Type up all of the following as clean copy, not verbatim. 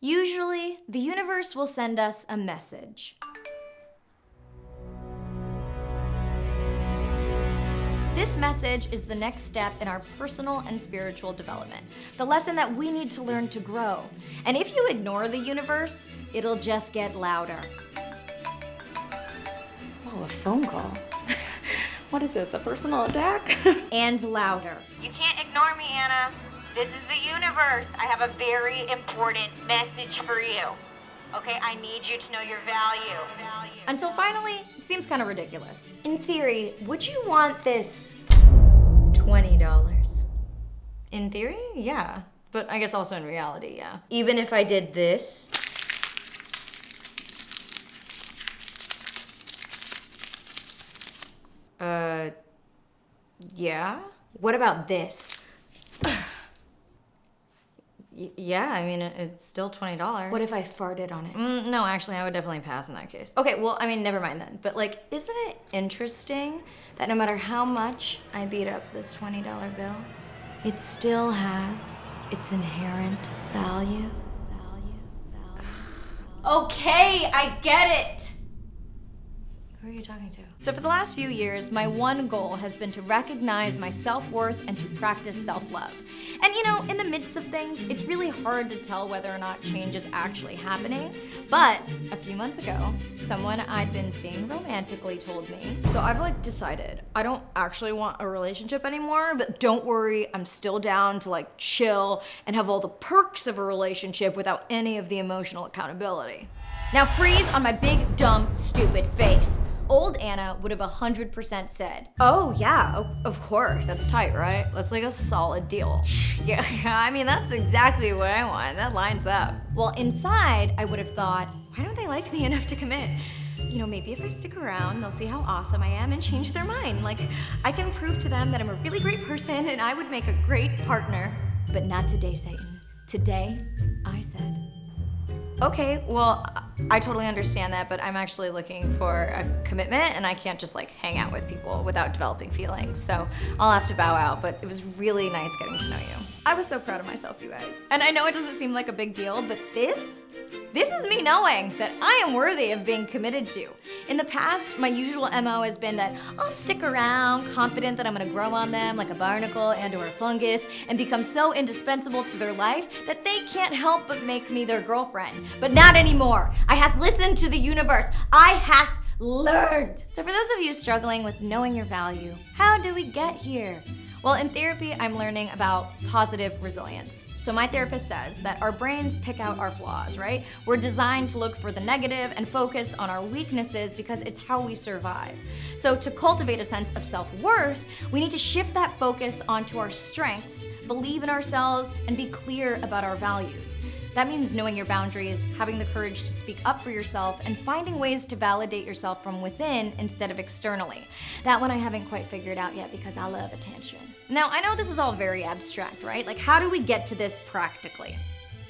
Usually, the universe will send us a message. This message is the next step in our personal and spiritual development, the lesson that we need to learn to grow. And if you ignore the universe, it'll just get louder. Oh, a phone call. What is this, a personal attack? And louder. You can't ignore me, Anna. This is the universe. I have a very important message for you. Okay, I need you to know your value. Until finally, it seems kind of ridiculous. In theory, would you want this $20? In theory, yeah. But I guess also in reality, yeah. Even if I did this. Yeah. What about this? Yeah, I mean, it's still $20. What if I farted on it? No, actually, I would definitely pass in that case. Okay, well, I mean, never mind then. But like, isn't it interesting that no matter how much I beat up this $20 bill, it still has its inherent value? Okay, I get it! Who are you talking to? So for the last few years, my one goal has been to recognize my self-worth and to practice self-love. And you know, in the midst of things, it's really hard to tell whether or not change is actually happening. But a few months ago, someone I'd been seeing romantically told me, so I've like decided I don't actually want a relationship anymore, but don't worry, I'm still down to like chill and have all the perks of a relationship without any of the emotional accountability. Now freeze on my big, dumb, stupid face. Old Anna would have 100% said, oh yeah, of course. That's tight, right? That's like a solid deal. Yeah, I mean, that's exactly what I want. That lines up. Well, inside, I would have thought, why don't they like me enough to commit? You know, maybe if I stick around, they'll see how awesome I am and change their mind. Like, I can prove to them that I'm a really great person and I would make a great partner. But not today, Satan. Today, I said, okay, well, I totally understand that, but I'm actually looking for a commitment and I can't just like hang out with people without developing feelings. So I'll have to bow out, but it was really nice getting to know you. I was so proud of myself, you guys. And I know it doesn't seem like a big deal, but this is me knowing that I am worthy of being committed to. In the past, my usual MO has been that I'll stick around, confident that I'm gonna grow on them like a barnacle and or a fungus and become so indispensable to their life that they can't help but make me their girlfriend. But not anymore. I hath listened to the universe. I hath learned. So for those of you struggling with knowing your value, how do we get here? Well, in therapy, I'm learning about positive resilience. So my therapist says that our brains pick out our flaws, right? We're designed to look for the negative and focus on our weaknesses because it's how we survive. So to cultivate a sense of self-worth, we need to shift that focus onto our strengths, believe in ourselves, and be clear about our values. That means knowing your boundaries, having the courage to speak up for yourself, and finding ways to validate yourself from within instead of externally. That one I haven't quite figured out yet because I love attention. Now, I know this is all very abstract, right? Like, how do we get to this practically?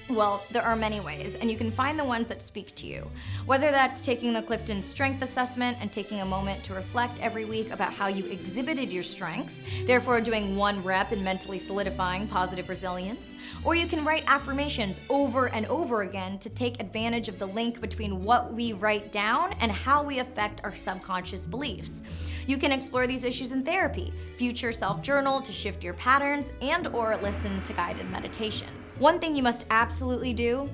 Well, there are many ways, and you can find the ones that speak to you. Whether that's taking the Clifton Strength Assessment and taking a moment to reflect every week about how you exhibited your strengths, therefore doing 1 rep in mentally solidifying positive resilience, or you can write affirmations over and over again to take advantage of the link between what we write down and how we affect our subconscious beliefs. You can explore these issues in therapy, future self-journal to shift your patterns, and or listen to guided meditations. One thing you must absolutely do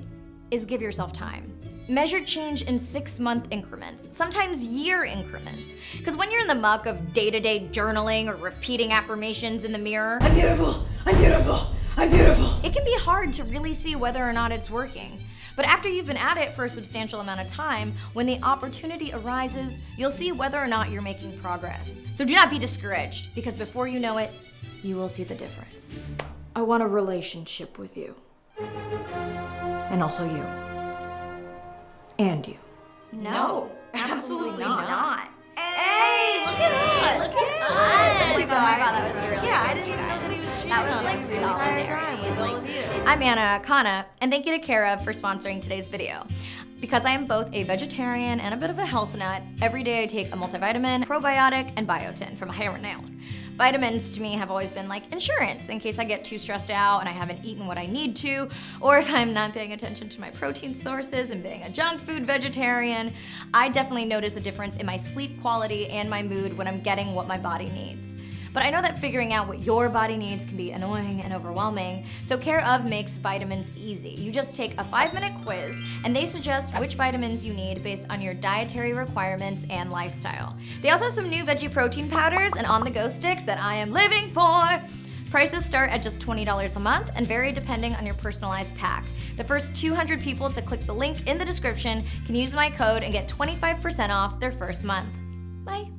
is give yourself time. Measure change in 6-month increments, sometimes year increments. Because when you're in the muck of day-to-day journaling or repeating affirmations in the mirror, I'm beautiful, I'm beautiful, I'm beautiful, it can be hard to really see whether or not it's working. But after you've been at it for a substantial amount of time, when the opportunity arises, you'll see whether or not you're making progress. So do not be discouraged, because before you know it, you will see the difference. I want a relationship with you. And also you. And you. No, absolutely not. Hey, look at us! Look at us! Oh my god, that was really I didn't even know that he was cheating. That was like solidarity. I'm Anna Akana, and thank you to Kara for sponsoring today's video. Because I am both a vegetarian and a bit of a health nut, every day I take a multivitamin, probiotic, and biotin for my hair and nails. Vitamins to me have always been like insurance in case I get too stressed out and I haven't eaten what I need to, or if I'm not paying attention to my protein sources and being a junk food vegetarian. I definitely notice a difference in my sleep quality and my mood when I'm getting what my body needs. But I know that figuring out what your body needs can be annoying and overwhelming, so Care of makes vitamins easy. You just take a 5-minute quiz, and they suggest which vitamins you need based on your dietary requirements and lifestyle. They also have some new veggie protein powders and on-the-go sticks that I am living for. Prices start at just $20 a month and vary depending on your personalized pack. The first 200 people to click the link in the description can use my code and get 25% off their first month. Bye.